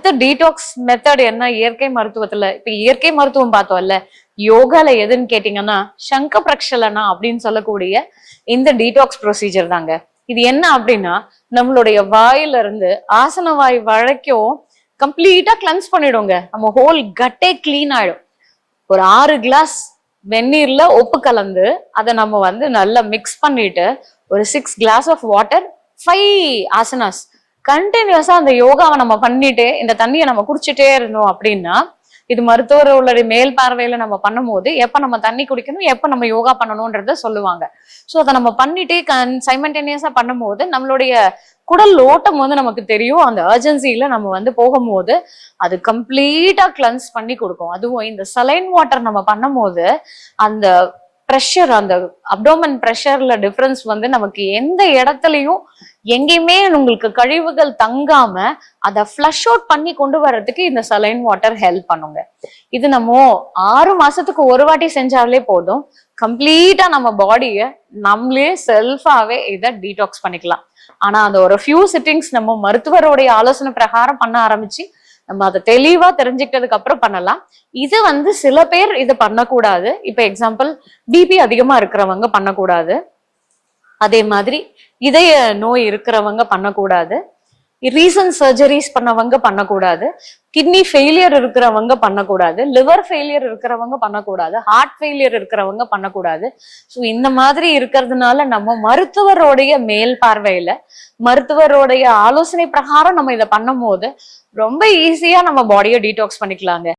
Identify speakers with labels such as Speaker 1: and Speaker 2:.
Speaker 1: அடுத்த detox method என்ன இயற்கை மருத்துவத்துல? இப்ப இயற்கை மருத்துவம் பார்த்தோம்ல, யோகால எதுன்னு கேட்டீங்கன்னா சங்க பிரக்ஷலனா அப்படின்னு சொல்லக்கூடிய இந்த டீடாக்ஸ் ப்ரொசீஜர் தாங்க. இது என்ன அப்படின்னா, நம்மளுடைய வாயில இருந்து ஆசன வாய் வரைக்கும் கம்ப்ளீட்டா கிளென்ஸ் பண்ணிடுங்க. நம்ம ஹோல் கட்டே கிளீன் ஆயிடும். ஒரு 6 கிளாஸ் வெந்நீர்ல உப்பு கலந்து அதை நம்ம வந்து நல்லா மிக்ஸ் பண்ணிட்டு ஒரு 6 கிளாஸ் ஆஃப் வாட்டர் 5 ஆசனாஸ் கண்டினியூஸா அந்த யோகாவை நம்ம பண்ணிட்டு இந்த தண்ணியை நம்ம குடிச்சிட்டே இருந்தோம் அப்படின்னா, இது மருத்துவர்களுடைய மேல் பார்வையில நம்ம பண்ணும் போது எப்ப நம்ம தண்ணி குடிக்கணும், எப்ப நம்ம யோகா பண்ணணும்ன்றத சொல்லுவாங்க. ஸோ அதை நம்ம பண்ணிட்டே சைமல்டேனியஸா பண்ணும் போது நம்மளுடைய குடல் ஓட்டம் வந்து நமக்கு தெரியும். அந்த அர்ஜென்சில நம்ம வந்து போகும்போது அது கம்ப்ளீட்டா கிளென்ஸ் பண்ணி கொடுக்கும். அதுவும் இந்த சலைன் வாட்டர் நம்ம பண்ணும் போது அந்த ப்ரெஷர், அந்த அப்டோமன் ப்ரெஷர்ல டிஃபரன்ஸ் வந்து நமக்கு எந்த இடத்துலயும் எங்கேயுமே உங்களுக்கு கழிவுகள் தங்காம அதை ஃப்ளஷ் அவுட் பண்ணி கொண்டு வர்றதுக்கு இந்த சலைன் வாட்டர் ஹெல்ப் பண்ணுங்க. இது நம்ம 6 மாசத்துக்கு ஒரு வாட்டி செஞ்சாலே போதும். கம்ப்ளீட்டா நம்ம பாடியை நம்மளே செல்ஃபாவே இதை டீடாக்ஸ் பண்ணிக்கலாம். ஆனா அந்த ஒரு ஃபியூ சிட்டிங்ஸ் நம்ம மருத்துவருடைய ஆலோசனை பிரகாரம் பண்ண ஆரம்பிச்சு நம்ம அதை தெளிவா தெரிஞ்சுக்கிட்டதுக்கு அப்புறம் பண்ணலாம். இது வந்து சில பேர் இதை பண்ணக்கூடாது. இப்ப எக்ஸாம்பிள் பிபி அதிகமா இருக்கிறவங்க பண்ணக்கூடாது. அதே மாதிரி இதய நோய் இருக்கிறவங்க பண்ணக்கூடாது. ரீசன்ட் சர்ஜரிஸ் பண்ணவங்க பண்ணக்கூடாது. கிட்னி ஃபெயிலியர் இருக்கிறவங்க பண்ணக்கூடாது. லிவர் ஃபெயிலியர் இருக்கிறவங்க பண்ணக்கூடாது. ஹார்ட் ஃபெயிலியர் இருக்கிறவங்க பண்ணக்கூடாது. ஸோ இந்த மாதிரி இருக்கிறதுனால நம்ம மருத்துவருடைய மேல் பார்வையில மருத்துவருடைய ஆலோசனை பிரகாரம் நம்ம இதை பண்ணும் போது ரொம்ப ஈஸியா நம்ம பாடியை டீடாக்ஸ் பண்ணிக்கலாங்க.